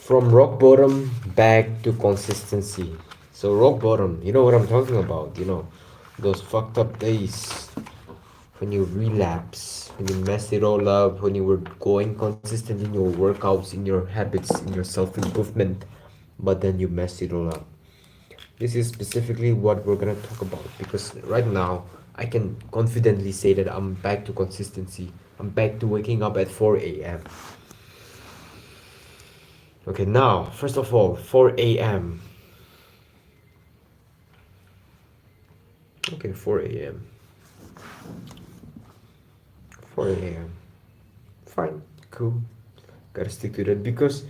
From rock bottom back to consistency. So rock bottom, you know what I'm talking about, those fucked up days when you relapse, when you mess it all up, when you were going consistent in your workouts, in your habits, in your self-improvement, but then you mess it all up. This is specifically what we're gonna talk about because right now I can confidently say that I'm back to consistency. I'm back to waking up at 4 a.m. Okay, now, first of all, 4 a.m. Okay, 4 a.m. 4 a.m. Fine, cool. Gotta stick to that because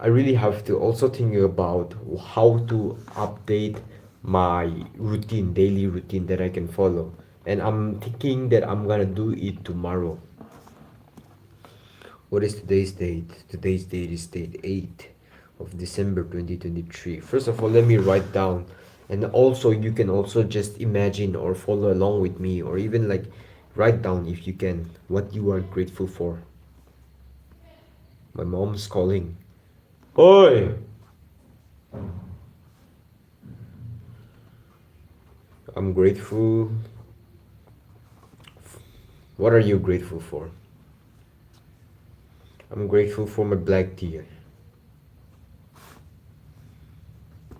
I really have to also think about how to update my routine, daily routine that I can follow. And I'm thinking that I'm gonna do it tomorrow. What is today's date? Today's date is date 8 of December 2023. First of all, let me write down. And also, you can also just imagine or follow along with me, or even like write down if you can what you are grateful for. My mom's calling. Oi! I'm grateful. What are you grateful for? I'm grateful for my black tea.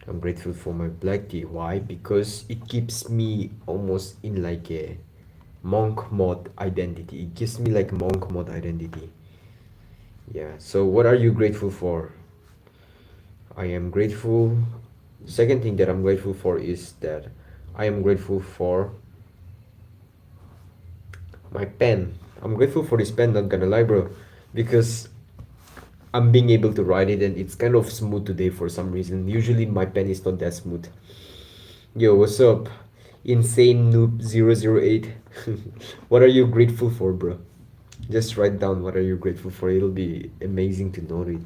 I'm grateful for my black tea. Why? Because it keeps me almost in like a monk mode identity. It gives me like monk mode identity. Yeah. So what are you grateful for? I am grateful. Second thing that I'm grateful for is that I am grateful for my pen. I'm grateful for this pen, not gonna lie, bro, because I'm being able to write it and it's kind of smooth today for some reason. Usually my pen is not that smooth. Yo, what's up? Insane Noob 008. What are you grateful for, bro? Just write down what are you grateful for. It'll be amazing to know it.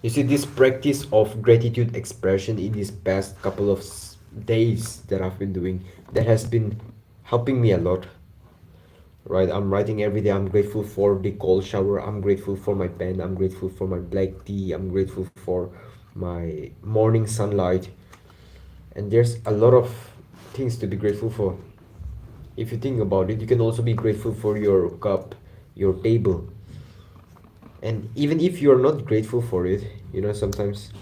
You see, this practice of gratitude expression in these past couple of days that I've been doing, that has been helping me a lot. Right, I'm writing every day. I'm grateful for the cold shower. I'm grateful for my pen. I'm grateful for my black tea. I'm grateful for my morning sunlight. And there's a lot of things to be grateful for. If you think about it, you can also be grateful for your cup, your table. And even if you're not grateful for it, sometimes,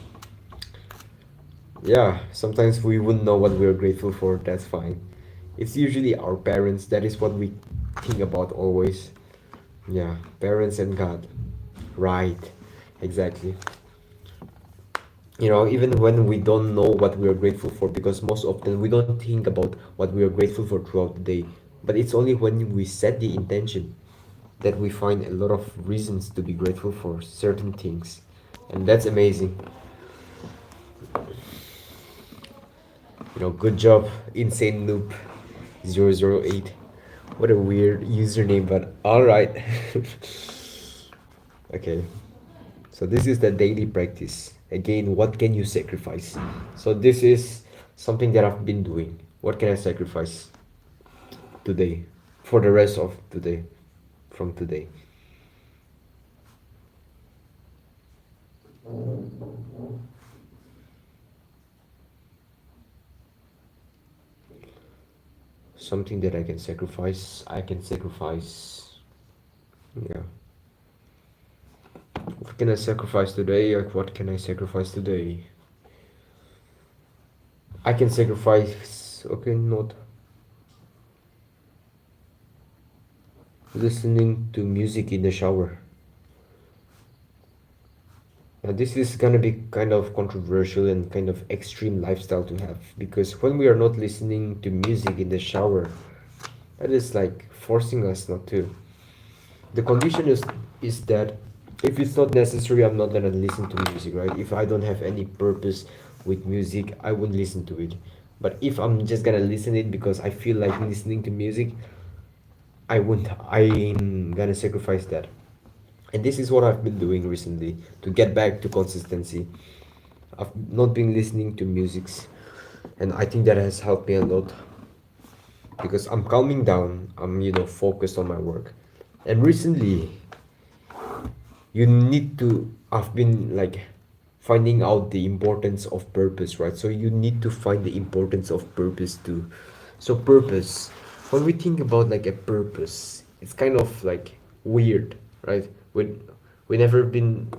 yeah, sometimes we wouldn't know what we're grateful for. That's fine. It's usually our parents. That is what we think about always. Yeah, parents and God. Right, exactly. Even when we don't know what we are grateful for, because most often we don't think about what we are grateful for throughout the day. But it's only when we set the intention that we find a lot of reasons to be grateful for certain things. And that's amazing. Good job, Insane Noob 008. What a weird username, but alright. Okay. So this is the daily practice. Again, what can you sacrifice? So this is something that I've been doing. What can I sacrifice today for the rest of today from today? Something that I can sacrifice. I can sacrifice. Yeah. What can I sacrifice today? Like, what can I sacrifice today? I can sacrifice. Okay, not listening to music in the shower. Now, this is gonna be kind of controversial and kind of extreme lifestyle to have because when we are not listening to music in the shower, that is like forcing us not to. The condition is that if it's not necessary, I'm not gonna listen to music, right? If I don't have any purpose with music, I won't listen to it. But if I'm just gonna listen it because I feel like listening to music, I won't. I'm gonna sacrifice that. And this is what I've been doing recently to get back to consistency. I've not been listening to musics, and I think that has helped me a lot because I'm calming down. I'm focused on my work, and recently you need to, I've been like finding out the importance of purpose, right? So you need to find the importance of purpose too. So purpose, when we think about like a purpose, it's kind of like weird, right? We never been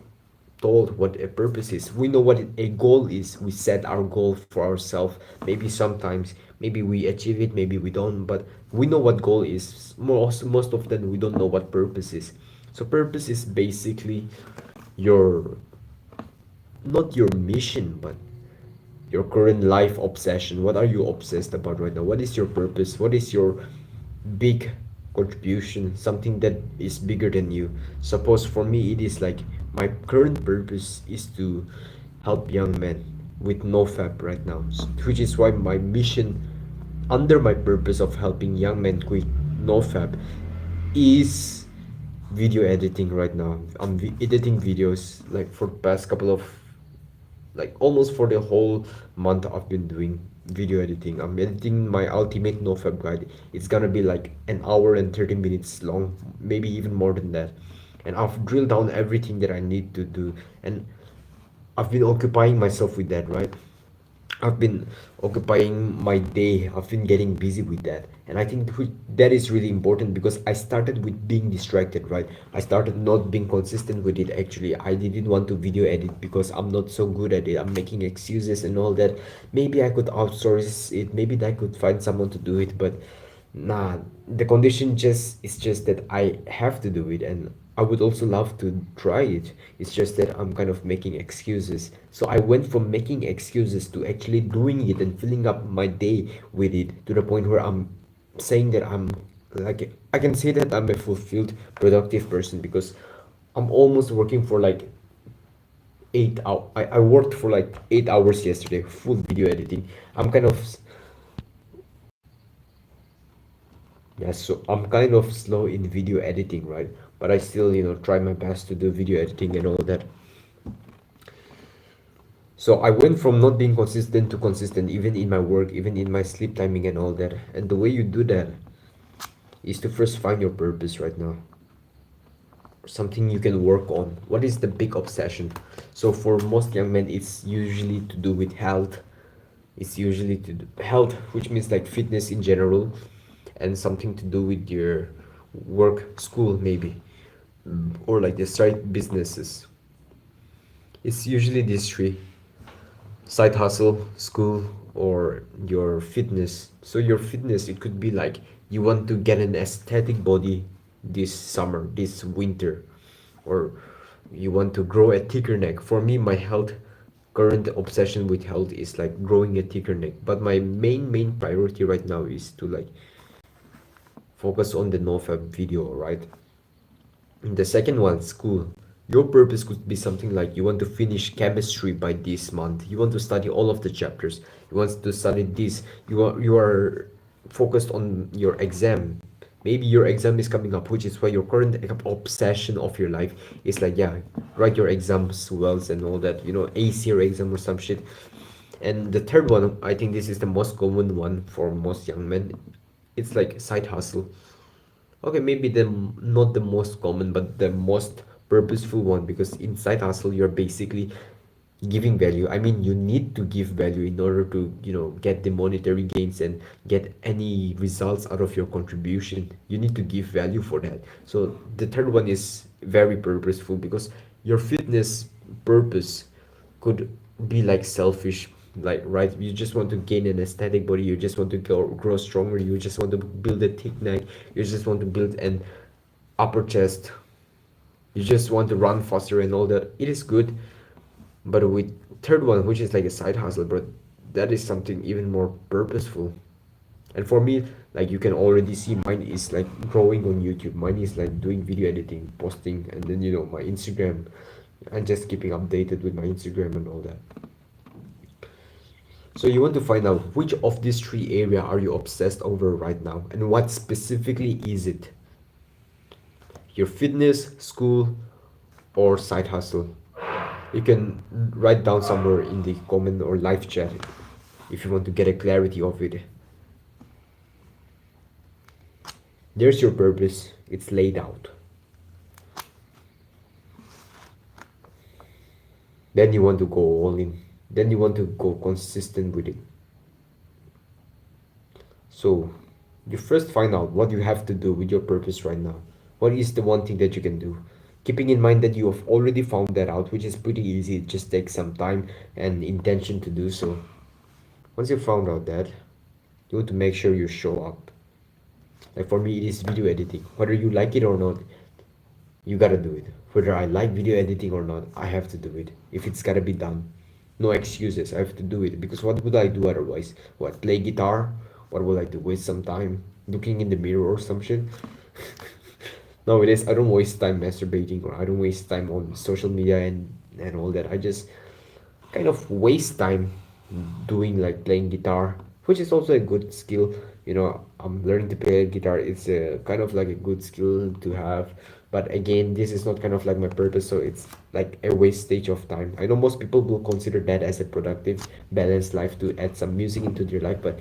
told what a purpose is. We know what a goal is. We set our goal for ourselves. Maybe sometimes, maybe we achieve it, maybe we don't, but we know what goal is. Most often, we don't know what purpose is. So purpose is basically your, not your mission, but your current life obsession. What are you obsessed about right now? What is your purpose? What is your big contribution? Something that is bigger than you. Suppose for me, it is like my current purpose is to help young men with nofap right now, which is why my mission under my purpose of helping young men with nofap is video editing right now. I'm editing videos like for the past couple of, like almost for the whole month I've been doing video editing. I'm editing my ultimate nofab guide. It's gonna be like an hour and 30 minutes long, maybe even more than that. And I've drilled down everything that I need to do, and I've been occupying myself with that, right? I've been occupying my day. I've been getting busy with that. And I think that is really important because I started with being distracted, right? I started not being consistent with it actually. I didn't want to video edit because I'm not so good at it. I'm making excuses and all that. Maybe I could outsource it. Maybe I could find someone to do it, but nah, the condition just is just that I have to do it, and I would also love to try it. It's just that I'm kind of making excuses. So I went from making excuses to actually doing it and filling up my day with it to the point where I'm saying that I'm like, I can say that I'm a fulfilled, productive person because I'm almost working for like 8 hours. I worked for like 8 hours yesterday, full video editing. I'm kind of, yeah, so I'm kind of slow in video editing, right? But I still, try my best to do video editing and all that. So I went from not being consistent to consistent, even in my work, even in my sleep timing and all that. And the way you do that is to first find your purpose right now, something you can work on. What is the big obsession? So for most young men, it's usually to do with health. It's usually to do health, which means like fitness in general, and something to do with your work, school maybe, or like the side businesses. It's usually these three: side hustle, school, or your fitness. So your fitness, it could be like you want to get an aesthetic body this summer, this winter, or you want to grow a thicker neck. For me, my health, current obsession with health is like growing a thicker neck. But my main priority right now is to like focus on the nofab video, right? And the second one, school. Your purpose could be something like you want to finish chemistry by this month. You want to study all of the chapters. You want to study this. You are focused on your exam. Maybe your exam is coming up, which is why your current obsession of your life is like, yeah, write your exams well and all that. Ace your exam or some shit. And the third one, I think this is the most common one for most young men. It's like side hustle. Okay, maybe not the most common, but the most purposeful one, because inside hustle you're basically giving value. I mean, you need to give value in order to, get the monetary gains and get any results out of your contribution. You need to give value for that. So the third one is very purposeful because your fitness purpose could be like selfish, like, right, you just want to gain an aesthetic body, you just want to grow stronger, you just want to build a thick neck, you just want to build an upper chest, you just want to run faster and all that. It is good, but with third one, which is like a side hustle, but that is something even more purposeful. And for me, like, you can already see mine is like growing on YouTube. Mine is like doing video editing, posting, and then my Instagram, and just keeping updated with my Instagram and all that. So you want to find out which of these three area are you obsessed over right now, and what specifically is it? Your fitness, school, or side hustle? You can write down somewhere in the comment or live chat if you want to get a clarity of it. There's your purpose. It's laid out. then you want to go all in, then you want to go consistent with it. So you first find out what you have to do with your purpose right now. What is the one thing that you can do? Keeping in mind that you have already found that out, which is pretty easy. It just takes some time and intention to do so. Once you found out that, you want to make sure you show up. Like for me, it is video editing. Whether you like it or not, you gotta do it. Whether I like video editing or not, I have to do it. If it's gotta be done, no excuses. I have to do it because what would I do otherwise? What, play guitar? What would I do? Waste some time looking in the mirror or some shit? Nowadays, I don't waste time masturbating or I don't waste time on social media and all that. I just kind of waste time doing like playing guitar, which is also a good skill. I'm learning to play guitar. It's a kind of like a good skill to have. But again, this is not kind of like my purpose, so it's like a wastage of time. I know most people will consider that as a productive, balanced life to add some music into their life, but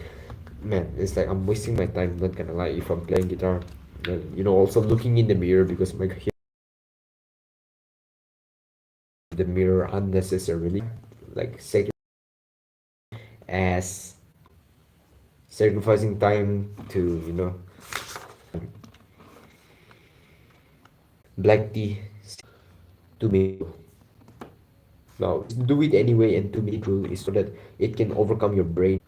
man, it's like I'm wasting my time, not gonna lie, if I'm playing guitar. And, also looking in the mirror because my the mirror unnecessarily, like as sacrificing time to black tea to me. Now do it anyway, and to me rule is so that it can overcome your brain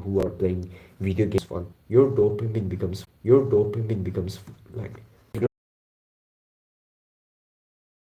who are playing video games fun. Your dopamine becomes like